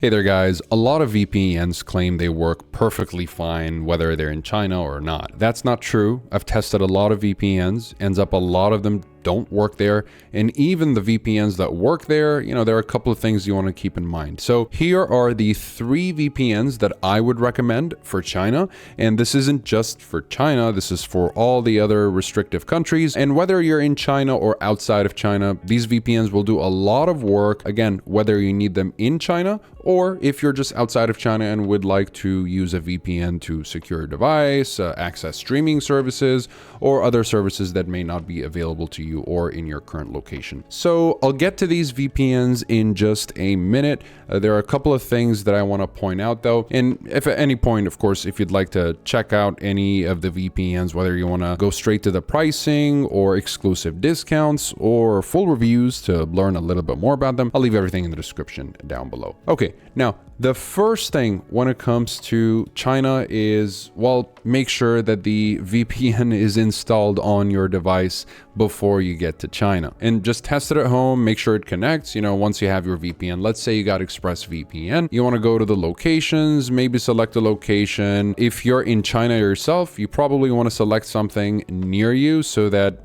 Hey there guys, a lot of VPNs claim they work perfectly fine whether they're in China or not. That's not true. I've tested a lot of VPNs, ends up a lot of them don't work there, and even the VPNs that work there, there are a couple of things you want to keep in mind. So here are the 3 VPNs that I would recommend for China, and this isn't just for China, this is for all the other restrictive countries, and whether you're in China or outside of China, these VPNs will do a lot of work, again, whether you need them in China or if you're just outside of China and would like to use a VPN to secure a device, access streaming services, or other services that may not be available to you or in your current location. So I'll get to these VPNs in just a minute. There are a couple of things that I want to point out though. And if at any point, of course, if you'd like to check out any of the VPNs, whether you want to go straight to the pricing or exclusive discounts or full reviews to learn a little bit more about them, I'll leave everything in the description down below. Okay, now the first thing when it comes to China is, well, make sure that the VPN is installed on your device before you get to China. And just test it at home, make sure it connects, once you have your VPN. Let's say you got ExpressVPN, you want to go to the locations, maybe select a location. If you're in China yourself, you probably want to select something near you so that,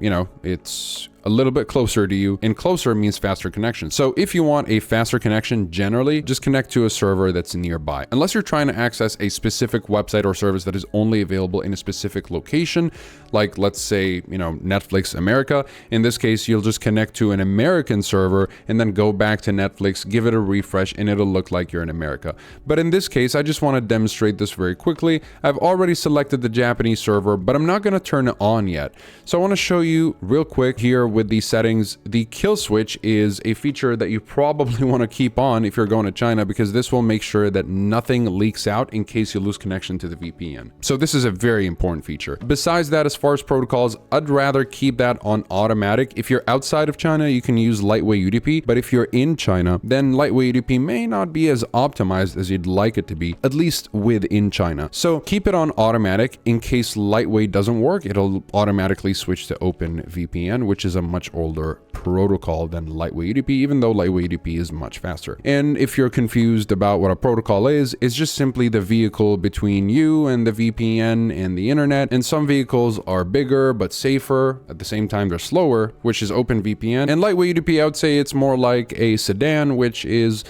it's a little bit closer to you, and closer means faster connection. So if you want a faster connection, generally just connect to a server that's nearby. Unless you're trying to access a specific website or service that is only available in a specific location, like let's say, Netflix America. In this case, you'll just connect to an American server and then go back to Netflix, give it a refresh, and it'll look like you're in America. But in this case, I just want to demonstrate this very quickly. I've already selected the Japanese server, but I'm not going to turn it on yet. So I want to show you real quick here with the settings. The kill switch is a feature that you probably want to keep on if you're going to China, because this will make sure that nothing leaks out in case you lose connection to the VPN. So this is a very important feature. Besides that, as far as protocols, I'd rather keep that on automatic. If you're outside of China, you can use lightweight UDP, but if you're in China, then lightweight UDP may not be as optimized as you'd like it to be, at least within China. So keep it on automatic. In case lightweight doesn't work, it'll automatically switch to OpenVPN, which is a much older protocol than lightweight UDP, even though lightweight UDP is much faster. And if you're confused about what a protocol is, it's just simply the vehicle between you and the VPN and the internet. And some vehicles are bigger but safer. At the same time, they're slower, which is OpenVPN. And lightweight UDP, I would say it's more like a sedan, which is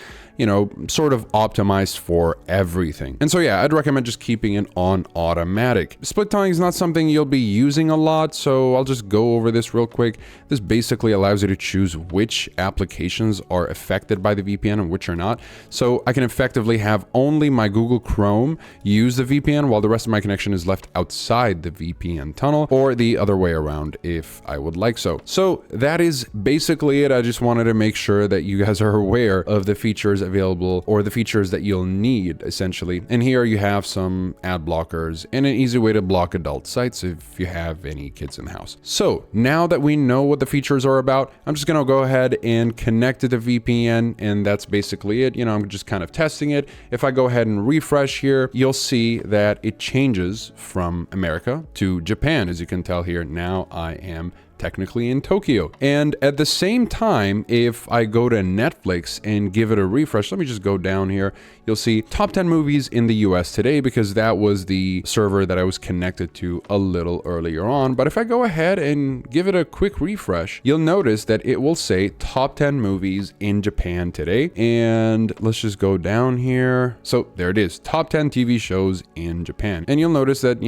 sort of optimized for everything. And so yeah, I'd recommend just keeping it on automatic. Split tunneling is not something you'll be using a lot, so I'll just go over this real quick. This basically allows you to choose which applications are affected by the VPN and which are not. So I can effectively have only my Google Chrome use the VPN while the rest of my connection is left outside the VPN tunnel, or the other way around if I would like so. So that is basically it. I just wanted to make sure that you guys are aware of the features available, or the features that you'll need essentially. And here you have some ad blockers and an easy way to block adult sites if you have any kids in the house. So now that we know what the features are about, I'm just gonna go ahead and connect to the VPN, and that's basically it. I'm just kind of testing it. If I go ahead and refresh here, you'll see that it changes from America to Japan. As you can tell here, now I am technically in Tokyo. And at the same time, if I go to Netflix and give it a refresh, let me just go down here, you'll see top 10 movies in the US today, because that was the server that I was connected to a little earlier on. But if I go ahead and give it a quick refresh, you'll notice that it will say top 10 movies in Japan today. And let's just go down here. So there it is, top 10 TV shows in Japan. And you'll notice that,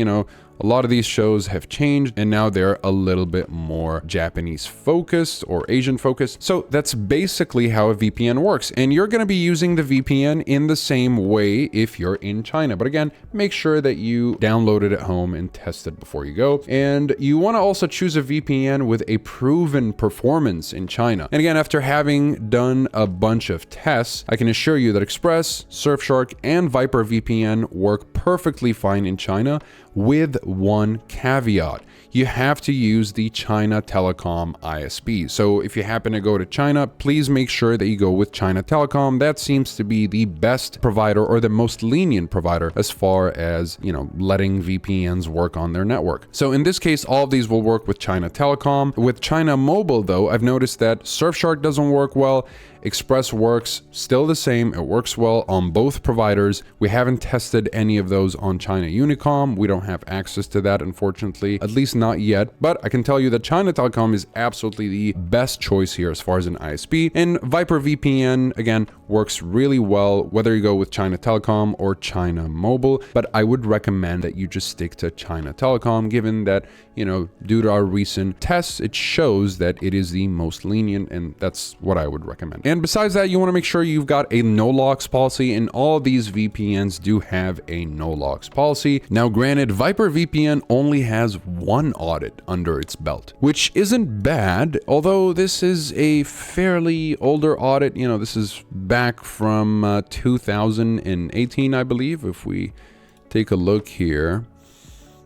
a lot of these shows have changed and now they're a little bit more Japanese focused or Asian focused. So that's basically how a VPN works. And you're going to be using the VPN in the same way if you're in China. But again, make sure that you download it at home and test it before you go. And you want to also choose a VPN with a proven performance in China. And again, after having done a bunch of tests, I can assure you that Express, Surfshark, and Viper VPN work perfectly fine in China, with one caveat. You have to use the China Telecom ISP. So if you happen to go to China, please make sure that you go with China Telecom. That seems to be the best provider, or the most lenient provider, as far as, letting VPNs work on their network. So in this case, all of these will work with China Telecom. With China Mobile though, I've noticed that Surfshark doesn't work well. Express works still the same. It works well on both providers. We haven't tested any of those on China Unicom. We don't have access to that, unfortunately, at least not yet. But I can tell you that China Telecom is absolutely the best choice here as far as an ISP. And Viper VPN, again, works really well, whether you go with China Telecom or China Mobile. But I would recommend that you just stick to China Telecom, given that, due to our recent tests, it shows that it is the most lenient, and that's what I would recommend. And besides that, you want to make sure you've got a no-logs policy, and all these VPNs do have a no-logs policy. Now, granted, Viper VPN only has one audit under its belt, which isn't bad, although this is a fairly older audit. This is back from 2018, I believe. If we take a look here,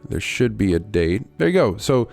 there should be a date. There you go. So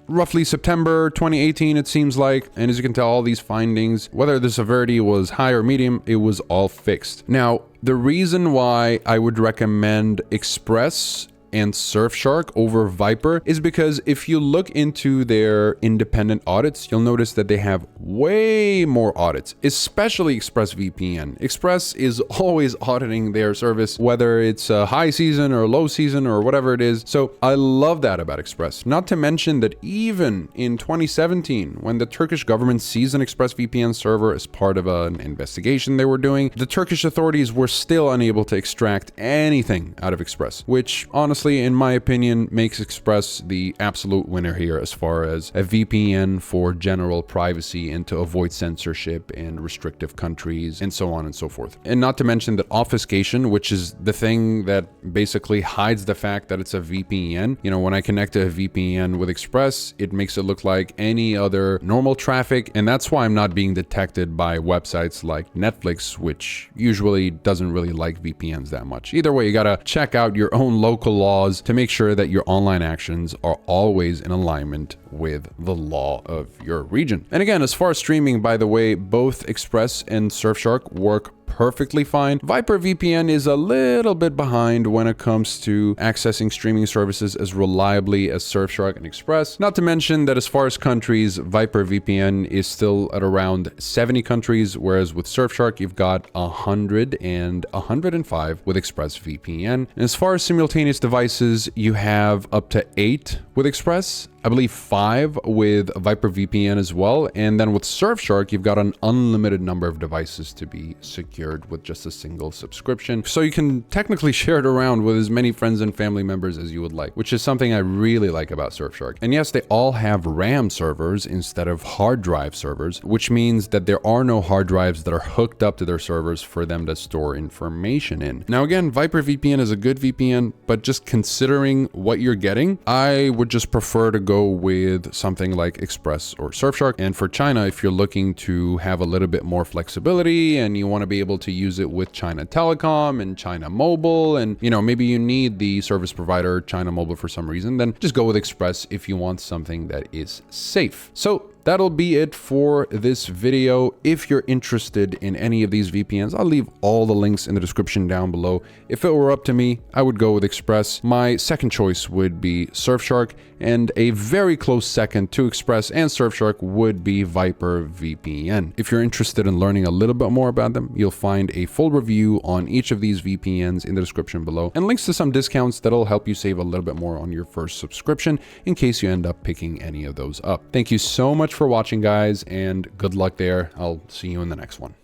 roughly September 2018, it seems like. And as you can tell, all these findings, whether the severity was high or medium, it was all fixed. Now, the reason why I would recommend Express and Surfshark over Viper is because if you look into their independent audits, you'll notice that they have way more audits, especially ExpressVPN. Express is always auditing their service, whether it's a high season or low season or whatever it is. So I love that about Express. Not to mention that even in 2017, when the Turkish government seized an ExpressVPN server as part of an investigation they were doing, the Turkish authorities were still unable to extract anything out of Express, which honestly, in my opinion, makes Express the absolute winner here as far as a VPN for general privacy and to avoid censorship in restrictive countries and so on and so forth. And not to mention that obfuscation, which is the thing that basically hides the fact that it's a VPN. When I connect to a VPN with Express, it makes it look like any other normal traffic, and that's why I'm not being detected by websites like Netflix, which usually doesn't really like VPNs that much. Either way, you gotta check out your own local laws to make sure that your online actions are always in alignment with the law of your region. And again, as far as streaming, by the way, both Express and Surfshark work perfectly fine. Viper VPN is a little bit behind when it comes to accessing streaming services as reliably as Surfshark and Express. Not to mention that as far as countries, Viper VPN is still at around 70 countries, whereas with Surfshark, you've got 100 and 105 with ExpressVPN. And as far as simultaneous devices, you have up to 8 with Express, I believe 5 with Viper VPN as well. And then with Surfshark, you've got an unlimited number of devices to be secured with just a single subscription. So you can technically share it around with as many friends and family members as you would like, which is something I really like about Surfshark. And yes, they all have RAM servers instead of hard drive servers, which means that there are no hard drives that are hooked up to their servers for them to store information in. Now again, Viper VPN is a good VPN, but just considering what you're getting, I would just prefer to go with something like Express or Surfshark. And for China, if you're looking to have a little bit more flexibility and you want to be able to use it with China Telecom and China Mobile, and maybe you need the service provider China Mobile for some reason, then just go with Express if you want something that is safe. So that'll be it for this video. If you're interested in any of these VPNs, I'll leave all the links in the description down below. If it were up to me, I would go with Express. My second choice would be Surfshark, and a very close second to Express and Surfshark would be Viper VPN. If you're interested in learning a little bit more about them, you'll find a full review on each of these VPNs in the description below, and links to some discounts that'll help you save a little bit more on your first subscription in case you end up picking any of those up. Thank you so much for watching, guys, and good luck there. I'll see you in the next one.